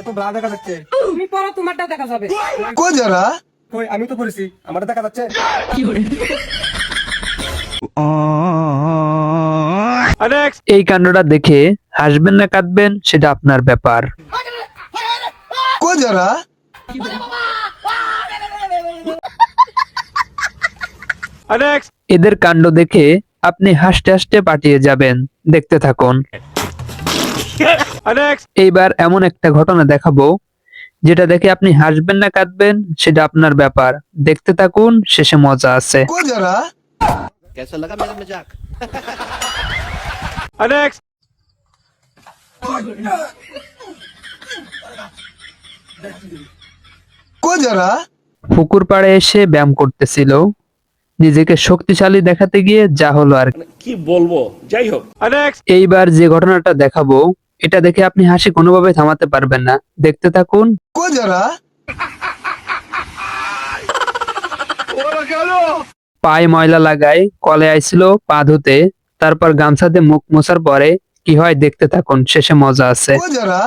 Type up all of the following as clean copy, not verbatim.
তো ব্রা দেখা যাচ্ছে। তুমি পড়ো, তোমারটা দেখা যাবে। को जरा কই আমি তো পড়েছি, আমারটা দেখা যাচ্ছে। এই কাণ্ডটা দেখে হাসবেন না কাঁদবেন সেটা আপনার ব্যাপার। को जरा এদের কাণ্ড দেখে আপনি হাসতে হাসতে পাঠিয়ে যাবেন, দেখতে থাকুন। এইবার এমন একটা ঘটনা দেখাবো যেটা দেখে আপনি হাসবেন না কাঁদবেন সেটা আপনার ব্যাপার, দেখতে থাকুন, শেষে মজা আছে। को जरा कैसा लगा मेरा मजाक? को जरा পুকুর পাড়ে এসে ব্যায়াম করতেছিল, নিজেকে শক্তিশালী দেখাতে গিয়ে যা হলো আর কি। কি বলবো, যাই হোক। এইবার যে ঘটনাটা দেখাবো এটা দেখে আপনি হাসি কোনোভাবে থামাতে পারবেন না, দেখতে থাকুন। को जरा পায়ে ময়লা লাগায়, কলে আইছিল পা ধুতে, তারপর গামছাতে মুখ মোছার পরে কি হয় দেখতে থাকুন, শেষে মজা আছে। को जरा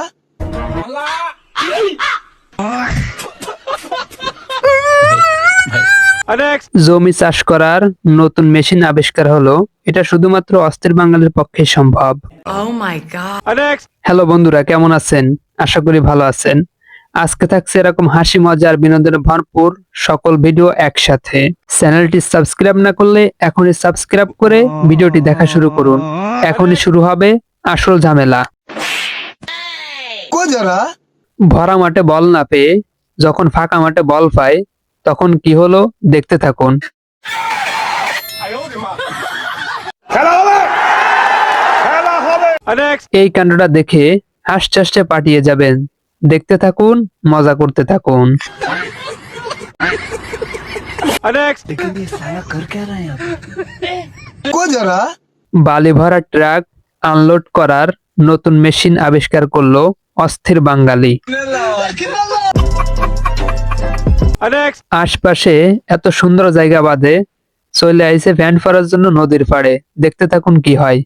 জমি চাষ করার নতুন মেশিন আবিষ্কার হলো, এটা শুধুমাত্র অস্থির বাঙালির পক্ষে সম্ভব। হ্যালো বন্ধুরা, কেমন আছেন? আশা করি ভালো আছেন। আজকে থাকছে এরকম হাসি মজা আর বিনোদনে ভরপুর সকল ভিডিও একসাথে। চ্যানেলটি সাবস্ক্রাইব না করলে এখনই সাবস্ক্রাইব করে ভিডিওটি দেখা শুরু করুন। এখনই শুরু হবে আসল ঝামেলা। को जरा ভরা মাঠে বল না পেয়ে যখন ফাঁকা মাঠে বল পায় তখন কি হলো দেখতে থাকুন। এই কাণ্ডটা দেখে হাসতে হাসতে পাঠিয়ে যাবেন, দেখতে থাকুন, মজা করতে থাকুন। को जरा বালি ভরা ট্রাক আনলোড করার নতুন মেশিন আবিষ্কার করলো অস্থির বাঙালি। আশপাশে এত সুন্দর জায়গা বাদে চলে আইছে ভ্যান ফেরার জন্য নদীর পাড়ে, দেখতে থাকুন কি হয়।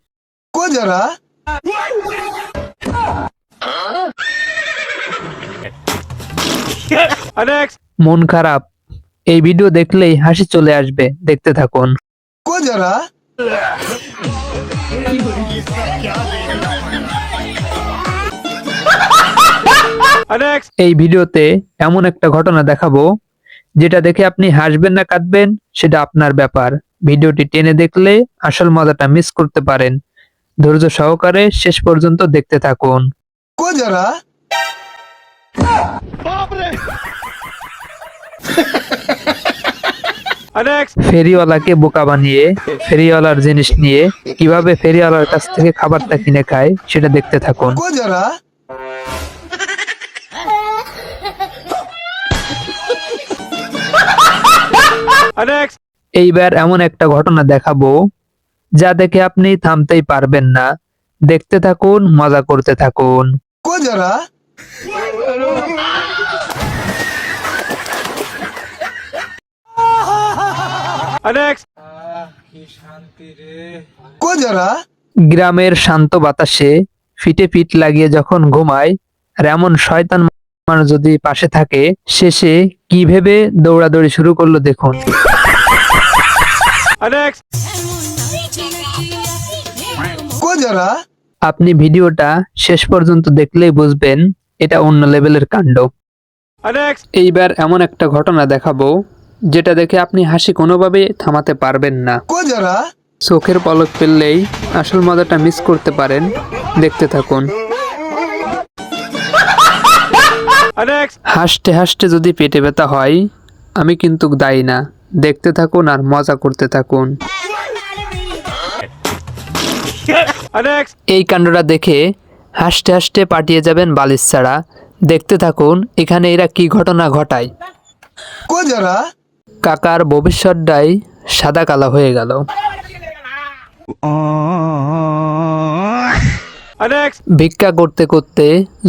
को जरा মন খারাপ, এই ভিডিও দেখলেই হাসি চলে আসবে, দেখতে থাকুন। को जरा এই ভিডিওতে এমন একটা ঘটনা দেখাবো যেটা দেখে আপনি হাসবেন না কাঁদবেন সেটা আপনার ব্যাপার। ভিডিওটি টেনে দেখলে আসল মজাটা মিস করতে পারেন। ধৈর্য সহকারে শেষ পর্যন্ত দেখতে থাকুন। को जरा ফেরিওয়ালাকে বোকা বানিয়ে ফেরিওয়ালার জিনিস নিয়ে কিভাবে ফেরিওয়ালার কাছ থেকে খাবারটা কিনে খায় সেটা দেখতে থাকুন। को जरा এইবার এমন একটা ঘটনা দেখাবো যা দেখে আপনি থামতেই পারবেন না, দেখতে থাকুন, মজা করতে থাকুন। को जरा को जरा গ্রামের শান্ত বাতাসে ফিটে ফিট লাগিয়ে যখন ঘুমায়, আর এমন শয়তান মানুষ যদি পাশে থাকে, শেষে কি ভেবে দৌড়াদৌড়ি শুরু করলো দেখুন। को जरा আপনি ভিডিওটা শেষ পর্যন্ত দেখলেই বুঝবেন এটা অন্য লেভেলের কাণ্ড। এইবার এমন একটা ঘটনা দেখাবো যেটা দেখে আপনি হাসি কোনোভাবে থামাতে পারবেন না। को जरा চোখের পলক ফেললেই আসল মজাটা মিস করতে পারেন, দেখতে থাকুন। হাসতে হাসতে যদি পেটে ব্যথা হয় আমি কিন্তু দায়ী না, দেখতে থাকুন আর মজা করতে থাকুন। এই কাণ্ডটা দেখে হাসতে হাসতে পাঠিয়ে যাবেন বালিশ ছাড়া, দেখতে থাকুন এখানে এরা কি ঘটনা ঘটায়। को जरा কাকার ভবিষ্যৎটাই সাদা কালো হয়ে গেল। ভিক্ষা করতে করতে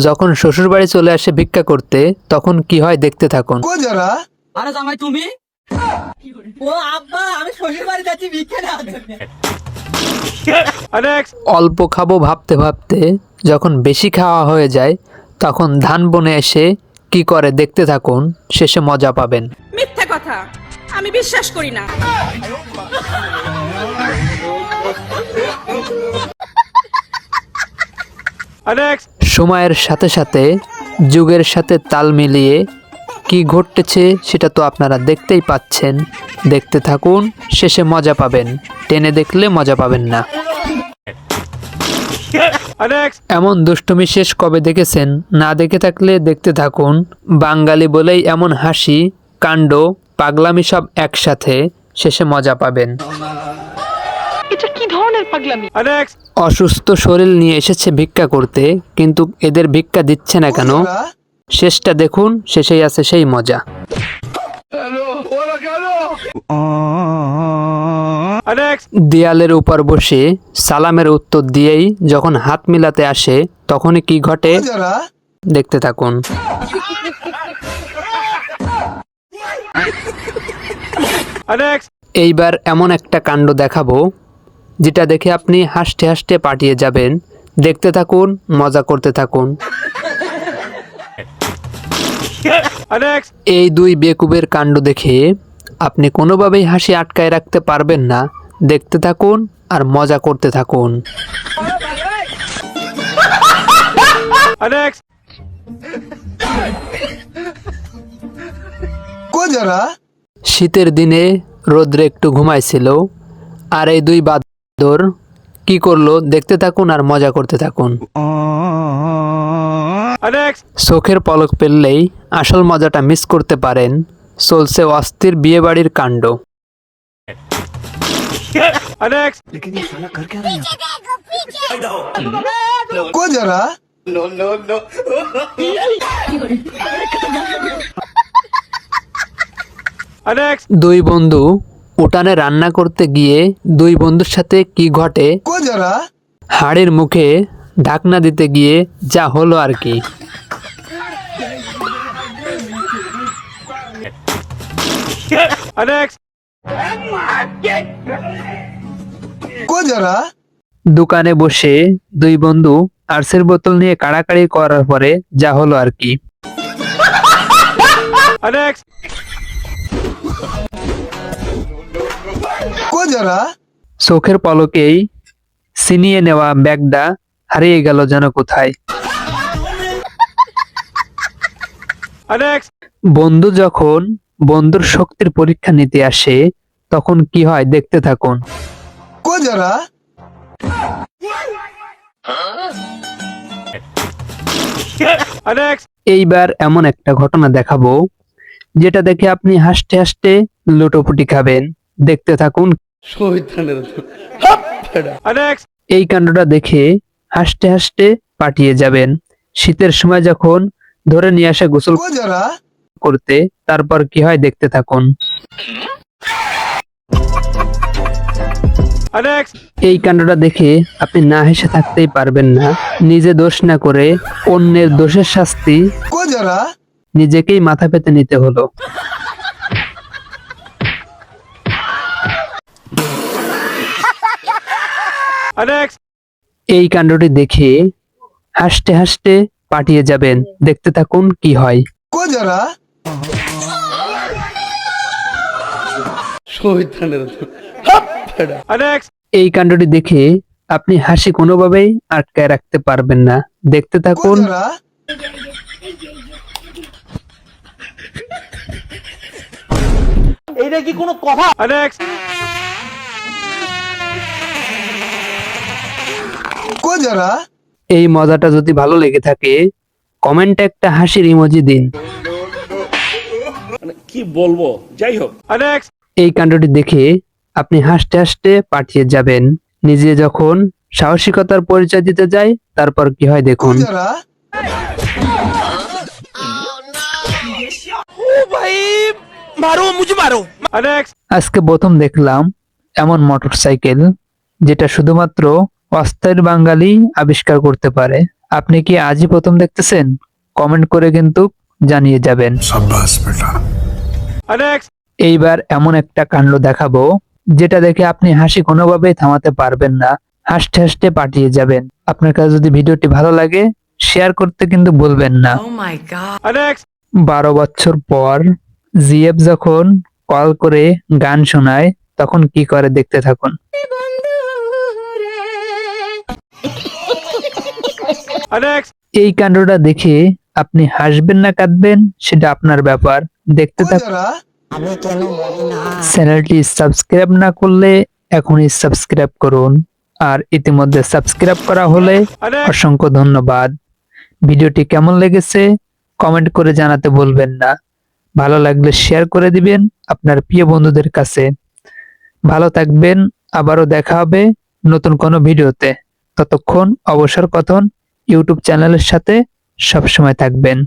যখন শ্বশুর বাড়ি চলে আসে ভিক্ষা করতে, তখন কি হয় দেখতে থাকুন। को जरा আরে জামাই তুমি? ও আব্বা, আমি শ্বশুর বাড়ি যাচ্ছি ভিক্ষা নেওয়ার জন্য। অল্প খাবো ভাবতে ভাবতে যখন বেশি খাওয়া হয়ে যায় তখন ধান বনে এসে কি করে দেখতে থাকুন, শেষে মজা পাবেন। মিথ্যা কথা, আমি বিশ্বাস করি না। সময়ের সাথে সাথে যুগের সাথে তাল মিলিয়ে কি ঘটতেছে সেটা তো আপনারা দেখতেই পাচ্ছেন। দেখতে থাকুন, শেষে মজা পাবেন, টেনে দেখলে মজা পাবেন না। এমন দুষ্টুমি শেষ কবে দেখেছেন? না দেখে থাকলে দেখতে থাকুন। বাঙালি বলেই এমন হাসি, কাণ্ড, পাগলামি সব একসাথে, শেষে মজা পাবেন। অসুস্থ শরীর নিয়ে এসেছে ভিক্ষা করতে, কিন্তু এদের ভিক্ষা দিচ্ছে না কেন? শেষটা দেখুন, শেষেই আছে সেই মজা। দেয়ালের উপর বসে সালামের উত্তর দিয়েই যখন হাত মিলাতে আসে, তখনই কি ঘটে দেখতে থাকুন। এইবার এমন একটা কাণ্ড দেখাবো যেটা দেখে আপনি হাসতে হাসতে পাঠিয়ে যাবেন। দেখতে থাকুন, মজা করতে থাকুন। এই দুই বেকুবের কাণ্ড দেখে আপনি কোনোভাবেই হাসি আটকায় রাখতে পারবেন না। দেখতে থাকুন আর মজা করতে থাকুন। শীতের দিনে রোদ্রে একটু ঘুমাইছিল, আর এই দুই বাদর কি করলো দেখতে থাকুন আর মজা করতে থাকুন। চোখের পলক পেললেই আসল মজাটা মিস করতে পারেন। চলছে অস্থির বিয়েবাড়ির কাণ্ড। দুই বন্ধু উঠানে রান্না করতে গিয়ে দুই বন্ধুর সাথে কি ঘটে, হাড়ির মুখে ঢাকনা দিতে গিয়ে যা হলো আর কি। দোকানে বসে দুই বন্ধু আর্সের বোতল নিয়ে কাড়াকাড়ি করার পরে যা হলো আর কি। চোখের পলকেই ছিনিয়ে নেওয়া ব্যাগটা হারিয়ে গেল যেন কোথায়। বন্ধু যখন বন্ধুর শক্তির পরীক্ষা নিতে আসে, তখন কি হয় দেখতে থাকুন। এইবার এমন একটা ঘটনা দেখাবো যেটা দেখে আপনি হাসতে হাসতে লুটোপুটি খাবেন। দেখতে থাকুন। এই কাণ্ডটা দেখে হাসতে হাসতে পাঠিয়ে যাবেন। শীতের সময় যখন ধরে নিয়ে আসে গোসল করতে, তারপর কি হয় দেখতে থাকুন। এই কাণ্ডটা দেখে আপনি না হেসে থাকতেই পারবেন না। নিজে দোষ না করে অন্যের দোষের শাস্তি নিজেকেই মাথা পেতে নিতে হলো। এই কাণ্ডটি দেখে হাসতে হাসতে পাঠিয়ে যাবেন। দেখতে থাকুন কি হয়। এই কাণ্ডটি দেখে আপনি হাসি কোনোভাবেই আটকায় রাখতে পারবেন না। দেখতে থাকুন। এইটা কি কোনো কথা? এই মজাটা যদি ভালো লেগে থাকে, কমেন্টে একটা হাসির ইমোজি দিন। কি বলবো, যাই হোক। এই কাণ্ডটি দেখে আপনি হাসতে হাসতে পাঠিয়ে যাবেন। নিজে যখন সাহসিকতার পরিচয় দিতে যায়, তারপর কি হয় দেখুন। আজকে প্রথম দেখলাম এমন মোটরসাইকেল যেটা শুধুমাত্র অস্থায়ী বাঙালি আবিষ্কার করতে পারে। আপনি কি আজই প্রথম দেখতেছেন? কমেন্ট করে কিন্তু জানিয়ে যাবেন। এইবার এমন একটা কাণ্ড দেখাবো যেটা দেখে আপনি হাসি কোনোভাবেই থামাতে পারবেন না। হাসতে হাসতে পাঠিয়ে যাবেন। আপনার কাছে যদি ভিডিওটি ভালো লাগে, শেয়ার করতে কিন্তু ভুলবেন না। 12 বছর পর জিএফ যখন কল করে গান শোনায় তখন কি করে দেখতে থাকুন। এই কাণ্ডটা দেখে আপনি হাসবেন না কাঁদবেন সেটা আপনার ব্যাপার, দেখতে रुको থাকুন। जरा চ্যানেলটি সাবস্ক্রাইব না করলে এখনই সাবস্ক্রাইব করুন, আর ইতিমধ্যে সাবস্ক্রাইব করা হলে অসংখ্য ধন্যবাদ। ভিডিওটি কেমন লেগেছে কমেন্ট করে জানাতে ভুলবেন না। ভালো লাগলে শেয়ার করে দিবেন আপনার প্রিয় বন্ধুদের কাছে। ভালো থাকবেন, আবারও দেখা হবে নতুন কোনো ভিডিওতে। ততক্ষণ অবসর কথন ইউটিউব চ্যানেলের সাথে সবসময় থাকবেন।